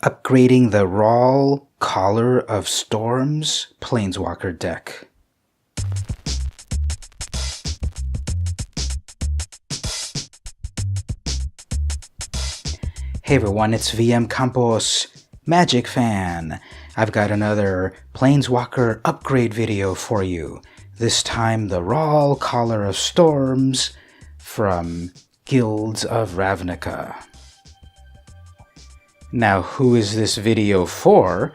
upgrading the Regal Collar of Storms Planeswalker deck. Hey everyone, it's vmcampos, Magic Fan. I've got another Planeswalker upgrade video for you. This time the Regal Collar of Storms from Guilds of Ravnica. Now, who is this video for?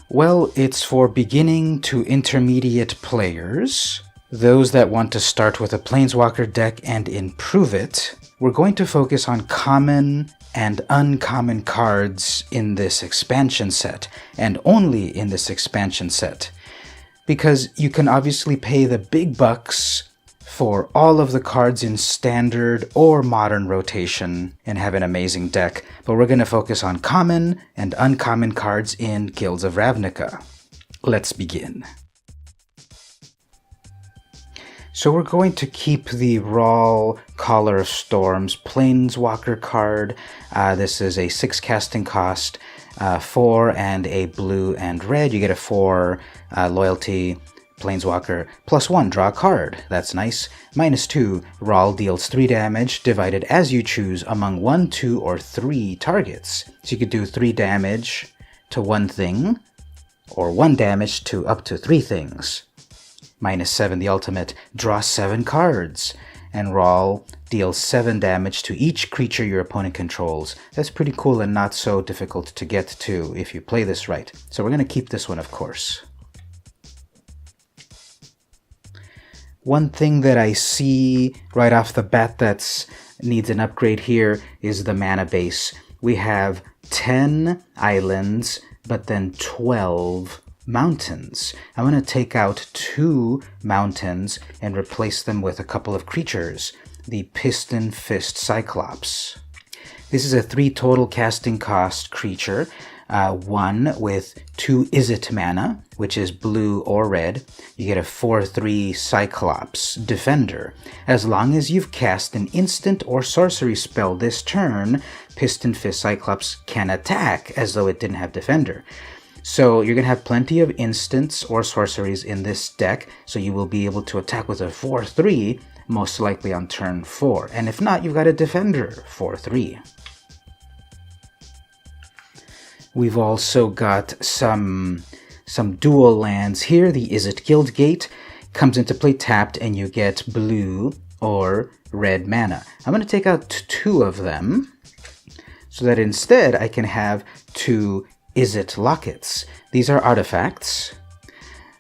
Well, it's for beginning to intermediate players, those that want to start with a Planeswalker deck and improve it. We're going to focus on common and uncommon cards in this expansion set, and only in this expansion set, because you can obviously pay the big bucks for all of the cards in standard or modern rotation and have an amazing deck, but we're going to focus on common and uncommon cards in Guilds of Ravnica. Let's begin. So we're going to keep the Regal Collar of Storms Planeswalker card. This is a 6 casting cost, 4 and a blue and red. You get a 4 loyalty Planeswalker, +1, draw a card. That's nice. -2, Regal deals 3 damage, divided as you choose among 1, 2, or 3 targets. So you could do 3 damage to 1 thing, or 1 damage to up to 3 things. -7, the ultimate, draw 7 cards, and Regal deals 7 damage to each creature your opponent controls. That's pretty cool and not so difficult to get to if you play this right. So we're going to keep this one, of course. One thing that I see right off the bat that needs an upgrade here is the mana base. We have 10 islands, but then 12 mountains. I'm going to take out 2 mountains and replace them with a couple of creatures. The Piston Fist Cyclops. This is a 3 total casting cost creature. 1 with 2 Izzet mana, which is blue or red. You get a 4/3 Cyclops Defender. As long as you've cast an instant or sorcery spell this turn, Piston Fist Cyclops can attack as though it didn't have Defender. So you're going to have plenty of instants or sorceries in this deck, so you will be able to attack with a 4/3, most likely on turn 4. And if not, you've got a Defender, 4/3. We've also got some dual lands here. The Izzet Guildgate comes into play tapped, and you get blue or red mana. I'm going to take out 2 of them, so that instead I can have 2 Izzet Lockets. These are artifacts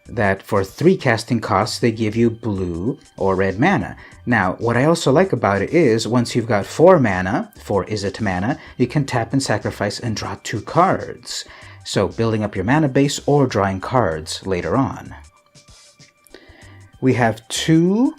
that for 3 casting costs, they give you blue or red mana. Now, what I also like about it is, once you've got 4 mana, 4 Izzet mana, you can tap and sacrifice and draw 2 cards. So, building up your mana base or drawing cards later on. We have 2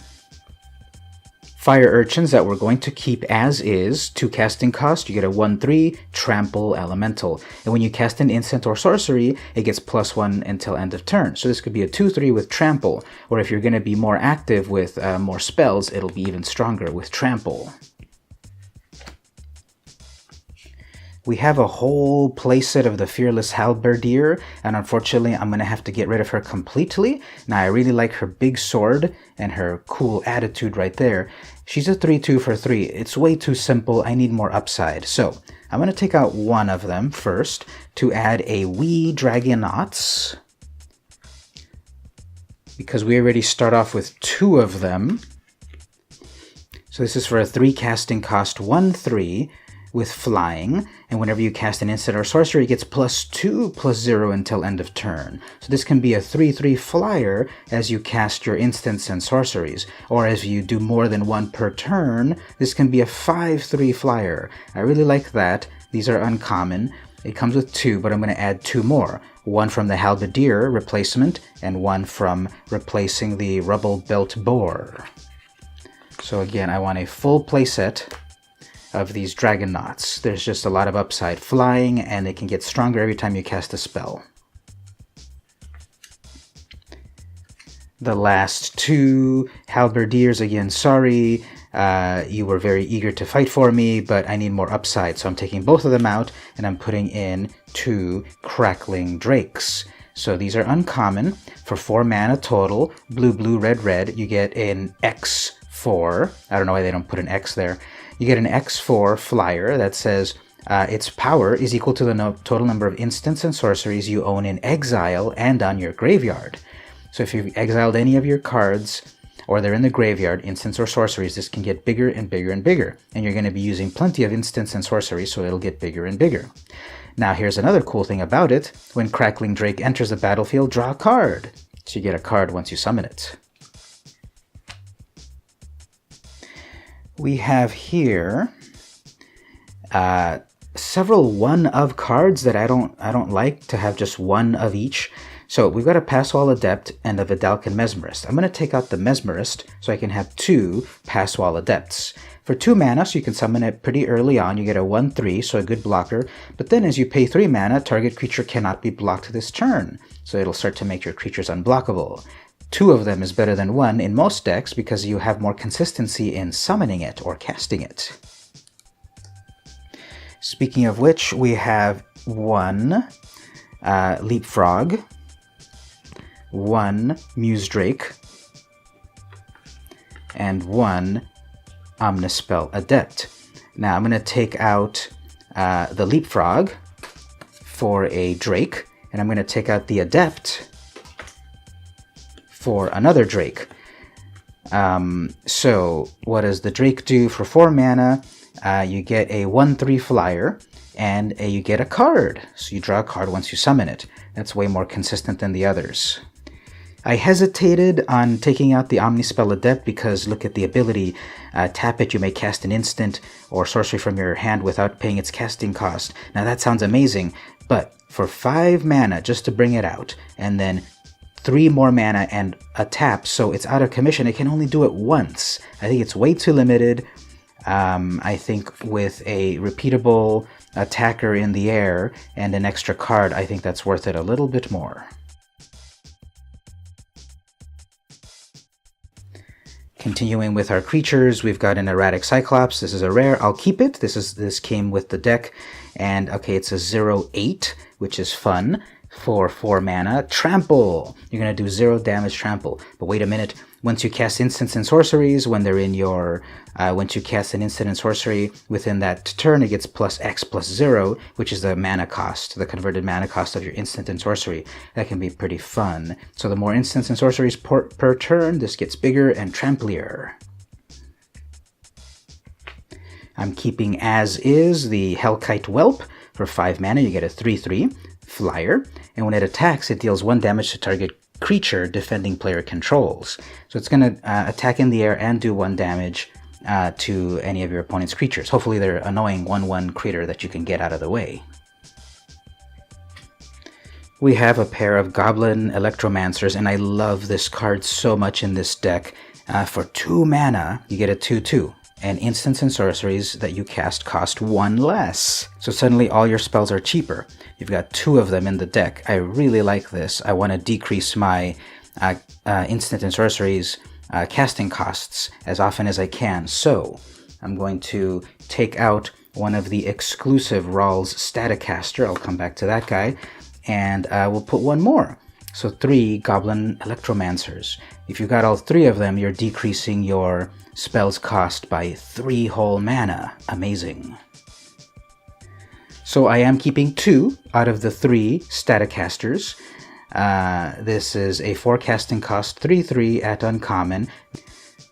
Fire Urchins that we're going to keep as is. 2 casting cost, you get a 1/3 Trample Elemental. And when you cast an instant or sorcery, it gets +1 until end of turn. So this could be a 2/3 with Trample, or if you're going to be more active with more spells, it'll be even stronger with Trample. We have a whole playset of the Fearless Halberdier, and unfortunately I'm going to have to get rid of her completely. Now, I really like her big sword and her cool attitude right there. She's a 3/2 for 3. It's way too simple. I need more upside. So I'm going to take out 1 of them first to add a wee Dragonauts, because we already start off with 2 of them. So this is for a 3 casting cost, 1/3 with flying, and whenever you cast an instant or sorcery, it gets +2/+0 until end of turn. So this can be a 3/3 flyer as you cast your instants and sorceries, or as you do more than 1 per turn, this can be a 5/3 flyer. I really like that. These are uncommon. It comes with 2, but I'm going to add 2 more. 1 from the Halberdier replacement, and 1 from replacing the Rubble Belt Boar. So again, I want a full playset of these Dragonauts. There's just a lot of upside. Flying, and it can get stronger every time you cast a spell. The last 2 Halberdiers, again, sorry, you were very eager to fight for me, but I need more upside. So I'm taking both of them out, and I'm putting in 2 Crackling Drakes. So these are uncommon. For 4 mana total, blue, blue, red, red, you get an X4. I don't know why they don't put an X there. You get an X4 flyer that says its power is equal to the total number of instants and sorceries you own in exile and on your graveyard. So if you've exiled any of your cards, or they're in the graveyard, instants or sorceries, this can get bigger and bigger and bigger. And you're going to be using plenty of instants and sorceries, so it'll get bigger and bigger. Now here's another cool thing about it. When Crackling Drake enters the battlefield, draw a card. So you get a card once you summon it. We have here several one-of cards that I don't like to have just one of each. So we've got a Passwall Adept and a Vidalcan Mesmerist. I'm going to take out the Mesmerist so I can have 2 Passwall Adepts. For 2 mana, so you can summon it pretty early on, you get a 1/3, so a good blocker. But then as you pay 3 mana, target creature cannot be blocked this turn. So it'll start to make your creatures unblockable. 2 of them is better than 1 in most decks because you have more consistency in summoning it or casting it. Speaking of which, we have 1 Leapfrog, 1 Muse Drake, and 1 Omnispell Adept. Now I'm going to take out the Leapfrog for a Drake, and I'm going to take out the Adept for another Drake. So what does the Drake do for 4 mana? You get a 1/3 flyer, and you get a card. So you draw a card once you summon it. That's way more consistent than the others. I hesitated on taking out the Omnispell Adept because look at the ability. Tap it, you may cast an instant or sorcery from your hand without paying its casting cost. Now that sounds amazing, but for 5 mana just to bring it out, and then 3 more mana and a tap, so it's out of commission. It can only do it once. I think it's way too limited. I think with a repeatable attacker in the air and an extra card, I think that's worth it a little bit more. Continuing with our creatures, we've got an Erratic Cyclops. This is a rare. I'll keep it. This came with the deck. And okay, it's a 0/8, which is fun. For 4 mana, Trample. You're going to do 0 damage trample. But wait a minute. Once you cast instants and sorceries, when they're in your... once you cast an instant and sorcery within that turn, it gets +X+0, which is the mana cost, the converted mana cost of your instant and sorcery. That can be pretty fun. So the more instants and sorceries per turn, this gets bigger and tramplier. I'm keeping as is the Hellkite Whelp. For 5 mana, you get a 3/3 flyer, and when it attacks, it deals 1 damage to target creature defending player controls. So it's going to attack in the air and do 1 damage to any of your opponent's creatures. Hopefully they're annoying 1/1 critter that you can get out of the way. We have a pair of Goblin Electromancers, and I love this card so much in this deck. For 2 mana, you get a 2/2. And instants and sorceries that you cast cost 1 less. So suddenly all your spells are cheaper. You've got 2 of them in the deck. I really like this. I want to decrease my instant and sorceries casting costs as often as I can. So I'm going to take out one of the exclusive Rawls Staticaster. I'll come back to that guy. And we'll put 1 more. So 3 Goblin Electromancers. If you got all 3 of them, you're decreasing your spells cost by 3 whole mana. Amazing. So I am keeping 2 out of the 3 Staticasters. This is a 4 casting cost 3/3 at uncommon.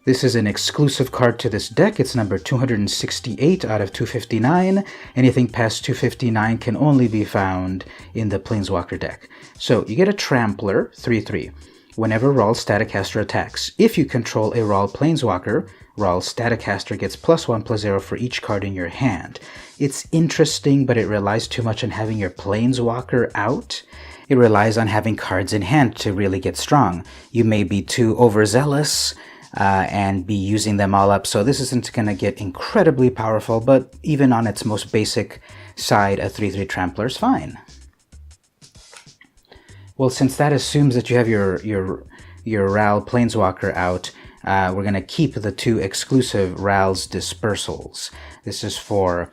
This is an exclusive card to this deck. It's number 268 out of 259. Anything past 259 can only be found in the Planeswalker deck. So you get a Trampler 3/3. Whenever Rawls Staticaster attacks, if you control a Rawl Planeswalker, Rawls Staticaster gets +1/+0 for each card in your hand. It's interesting, but it relies too much on having your Planeswalker out. It relies on having cards in hand to really get strong. You may be too overzealous and be using them all up, so this isn't going to get incredibly powerful, but even on its most basic side, a 3/3 Trampler is fine. Well, since that assumes that you have your Ral Planeswalker out, we're going to keep the 2 exclusive Ral's Dispersals. This is for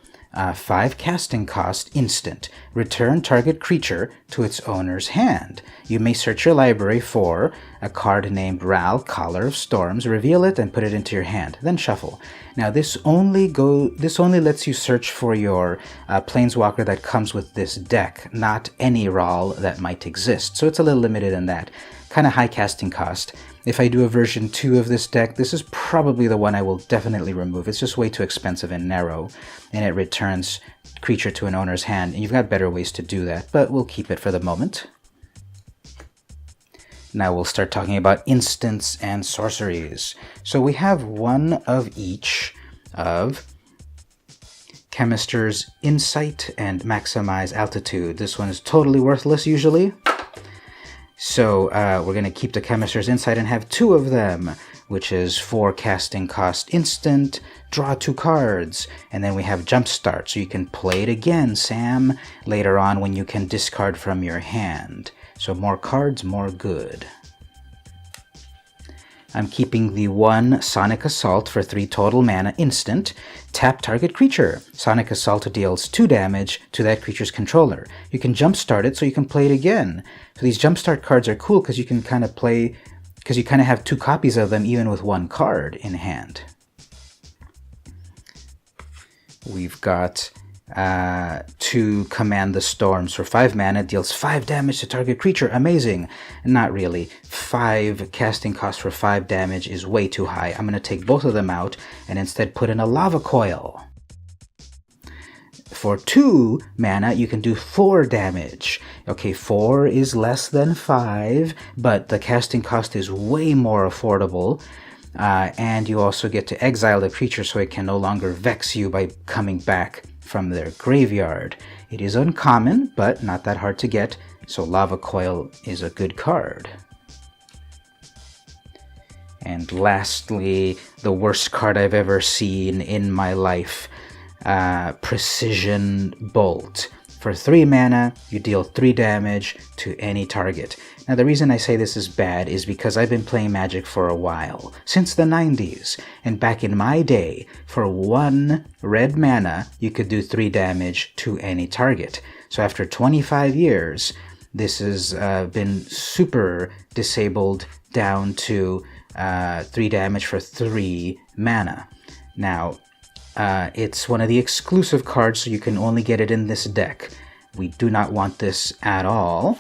5 casting cost instant. Return target creature to its owner's hand. You may search your library for a card named Ral, Caller of Storms, reveal it, and put it into your hand. Then shuffle. Now this only lets you search for your Planeswalker that comes with this deck, not any Ral that might exist. So it's a little limited in that. Kind of high casting cost. If I do a version 2 of this deck, this is probably the one I will definitely remove. It's just way too expensive and narrow, and it returns creature to an owner's hand, and you've got better ways to do that, but we'll keep it for the moment. Now we'll start talking about instants and sorceries. So we have one of each of Chemist's Insight and Maximize Altitude. This one is totally worthless usually. So we're going to keep the Chemist's Insight and have 2 of them, which is 4 casting cost instant, draw 2 cards, and then we have Jumpstart, so you can play it again, Sam, later on when you can discard from your hand. So more cards, more good. I'm keeping the 1 Sonic Assault for 3 total mana instant. Tap target creature. Sonic Assault deals 2 damage to that creature's controller. You can jumpstart it so you can play it again. So these jumpstart cards are cool because you can kind of play, because you kind of have 2 copies of them even with 1 card in hand. We've got 2 Command the Storms for 5 mana, deals 5 damage to target creature. Amazing. Not really. 5 casting cost for 5 damage is way too high. I'm going to take both of them out and instead put in a Lava Coil. For 2 mana, you can do 4 damage. Okay, 4 is less than 5, but the casting cost is way more affordable. And you also get to exile the creature so it can no longer vex you by coming back from their graveyard. It is uncommon, but not that hard to get, so Lava Coil is a good card. And lastly, the worst card I've ever seen in my life, Precision Bolt. For 3 mana, you deal 3 damage to any target. Now the reason I say this is bad is because I've been playing Magic for a while, since the 90s, and back in my day, for 1 red mana, you could do 3 damage to any target. So after 25 years, this has been super disabled down to 3 damage for 3 mana. Now, it's one of the exclusive cards, so you can only get it in this deck. We do not want this at all,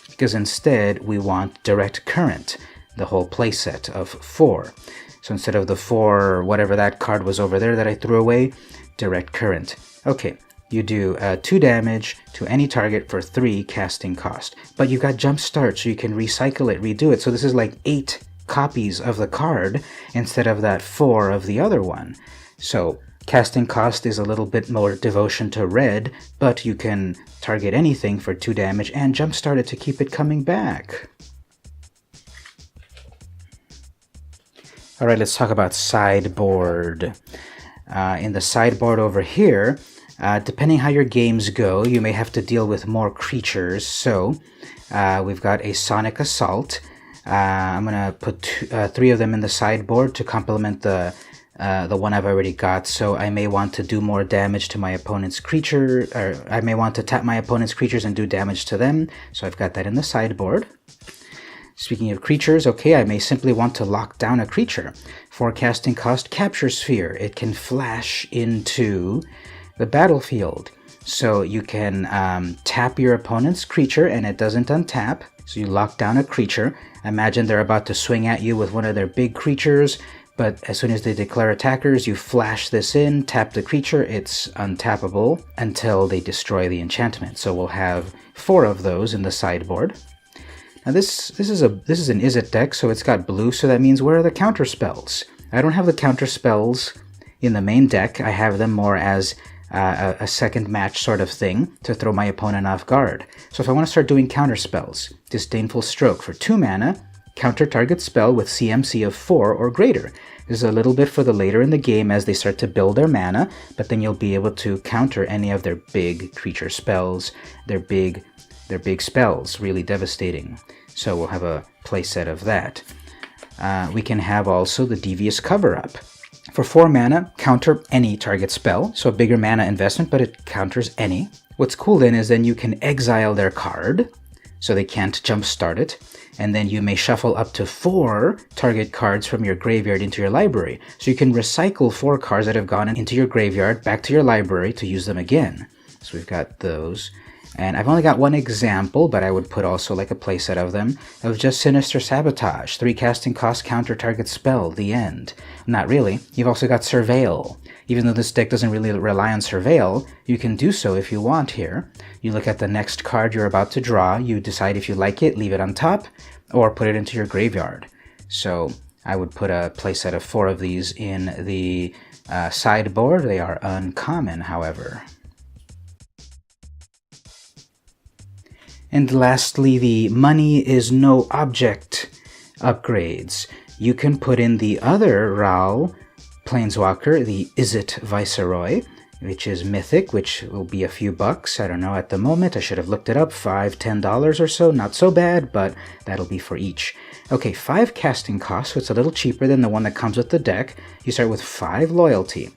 because instead we want Direct Current, the whole playset of 4. So instead of the 4, whatever that card was over there that I threw away, Direct Current. Okay, you do 2 damage to any target for 3 casting cost. But you've got Jumpstart, so you can recycle it, redo it. So this is like 8 copies of the card instead of that 4 of the other one. So casting cost is a little bit more devotion to red, but you can target anything for 2 damage and jumpstart it to keep it coming back. Alright, let's talk about Sideboard. In the Sideboard over here, depending how your games go, you may have to deal with more creatures. So we've got a Sonic Assault. I'm going to put 3 of them in the sideboard to complement the one I've already got. So I may want to do more damage to my opponent's creature, or I may want to tap my opponent's creatures and do damage to them. So I've got that in the sideboard. Speaking of creatures, okay, I may simply want to lock down a creature. For casting cost, Capture Sphere. It can flash into the battlefield. So you can tap your opponent's creature and it doesn't untap. So you lock down a creature. Imagine they're about to swing at you with one of their big creatures, but as soon as they declare attackers, you flash this in, tap the creature, it's untappable until they destroy the enchantment. So we'll have 4 of those in the sideboard. Now this is an Izzet deck, so it's got blue, so that means where are the counter spells? I don't have the counter spells in the main deck. I have them more as a second match sort of thing to throw my opponent off guard. So if I want to start doing counter spells, Disdainful Stroke for 2 mana, counter target spell with CMC of 4 or greater. This is a little bit for the later in the game as they start to build their mana, but then you'll be able to counter any of their big creature spells, their big spells, really devastating. So we'll have a playset of that. we can have also the Devious Cover-Up. For 4 mana, counter any target spell, so a bigger mana investment, but it counters any. What's cool then is then you can exile their card, so they can't jumpstart it, and then you may shuffle up to 4 target cards from your graveyard into your library. So you can recycle 4 cards that have gone into your graveyard back to your library to use them again. So we've got those. And I've only got one example, but I would put also like a playset of them, of just Sinister Sabotage. 3 casting cost, counter target spell, the end. Not really. You've also got Surveil. Even though this deck doesn't really rely on Surveil, you can do so if you want here. You look at the next card you're about to draw, you decide if you like it, leave it on top, or put it into your graveyard. So I would put a playset of 4 of these in the sideboard. They are uncommon, however. And lastly, the Money is No Object upgrades. You can put in the other Ral Planeswalker, the Is It Viceroy, which is mythic, which will be a few bucks. I don't know at the moment. I should have looked it up. $5, $10 or so. Not so bad, but that'll be for each. Okay, 5 casting costs, so it's a little cheaper than the one that comes with the deck. You start with 5 loyalty.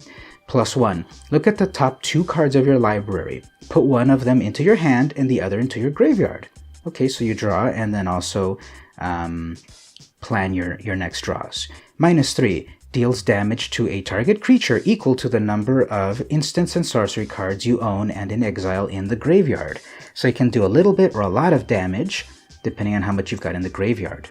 +1. Look at the top 2 cards of your library. Put one of them into your hand and the other into your graveyard. Okay, so you draw and then also plan your next draws. -3. Deals damage to a target creature equal to the number of instants and sorcery cards you own and in exile in the graveyard. So you can do a little bit or a lot of damage, depending on how much you've got in the graveyard.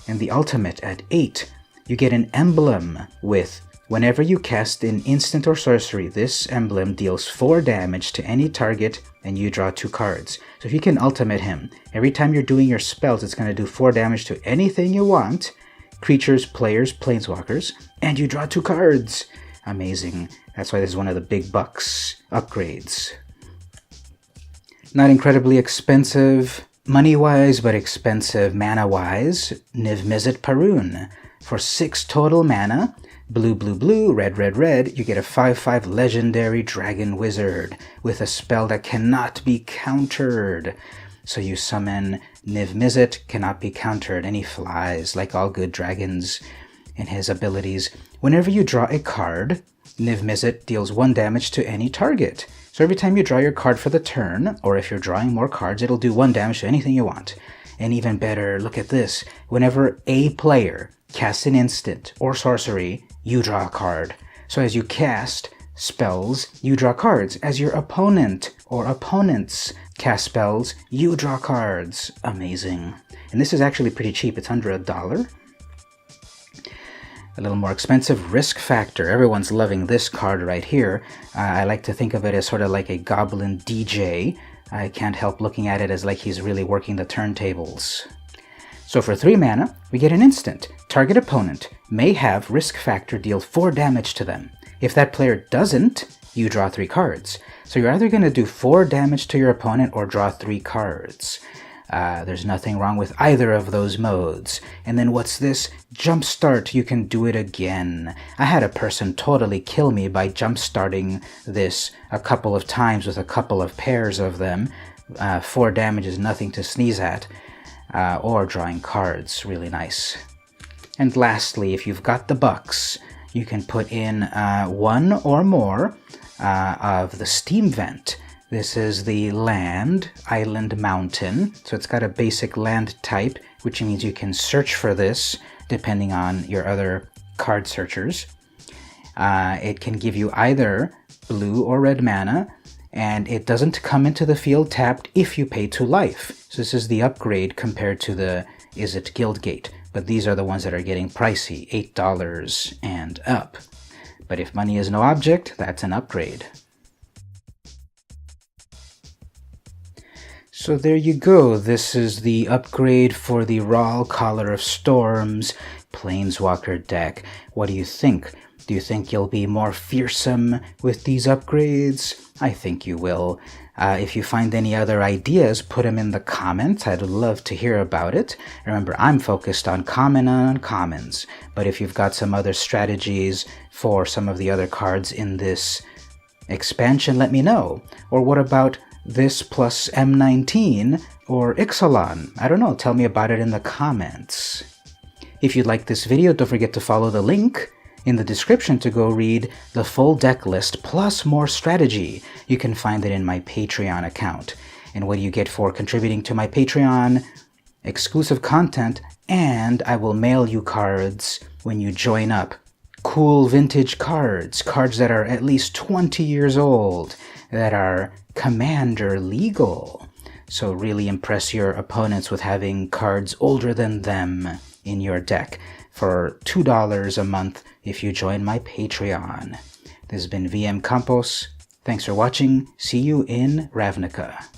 And the ultimate at 8. You get an emblem with whenever you cast an instant or sorcery, this emblem deals 4 damage to any target and you draw 2 cards. So if you can ultimate him, every time you're doing your spells, it's going to do 4 damage to anything you want, creatures, players, planeswalkers, and you draw 2 cards. Amazing. That's why this is one of the big bucks upgrades. Not incredibly expensive money-wise, but expensive mana-wise. Niv-Mizzet Parun. For 6 total mana, blue, blue, blue, red, red, red, you get a 5/5 legendary dragon wizard with a spell that cannot be countered. So you summon Niv-Mizzet, cannot be countered, and he flies like all good dragons in his abilities. Whenever you draw a card, Niv-Mizzet deals 1 damage to any target. So every time you draw your card for the turn, or if you're drawing more cards, it'll do 1 damage to anything you want. And even better, look at this. Whenever a player casts an instant or sorcery, you draw a card. So as you cast spells, you draw cards. As your opponent or opponents cast spells, you draw cards. Amazing. And this is actually pretty cheap. It's under $1. A little more expensive, Risk Factor. Everyone's loving this card right here. I like to think of it as sort of like a goblin DJ. I can't help looking at it as like he's really working the turntables. So for 3 mana, we get an instant. Target opponent may have Risk Factor deal 4 damage to them. If that player doesn't, you draw 3 cards. So you're either going to do 4 damage to your opponent or draw 3 cards. There's nothing wrong with either of those modes. And then what's this? Jumpstart, you can do it again. I had a person totally kill me by jumpstarting this a couple of times with a couple of pairs of them. 4 damage is nothing to sneeze at. Or drawing cards, really nice. And lastly, if you've got the bucks, you can put in 1 or more of the Steam Vent. This is the land, island, mountain. So it's got a basic land type, which means you can search for this depending on your other card searchers. It can give you either blue or red mana, and it doesn't come into the field tapped if you pay 2 life. So this is the upgrade compared to the Is It Guildgate. But these are the ones that are getting pricey, $8 and up. But if money is no object, that's an upgrade. So there you go. This is the upgrade for the Ral Collar of Storms Planeswalker deck. What do you think? Do you think you'll be more fearsome with these upgrades? I think you will. If you find any other ideas, put them in the comments. I'd love to hear about it. Remember, I'm focused on common and uncommons, but if you've got some other strategies for some of the other cards in this expansion, let me know. Or what about this plus M19 or Ixalan? I don't know. Tell me about it in the comments. If you like this video, don't forget to follow the link in the description to go read the full deck list plus more strategy. You can find it in my Patreon account. And what do you get for contributing to my Patreon? Exclusive content, and I will mail you cards when you join up. Cool vintage cards, cards that are at least 20 years old, that are Commander legal. So really impress your opponents with having cards older than them in your deck for $2 a month if you join my Patreon. This has been VM Campos. Thanks for watching. See you in Ravnica.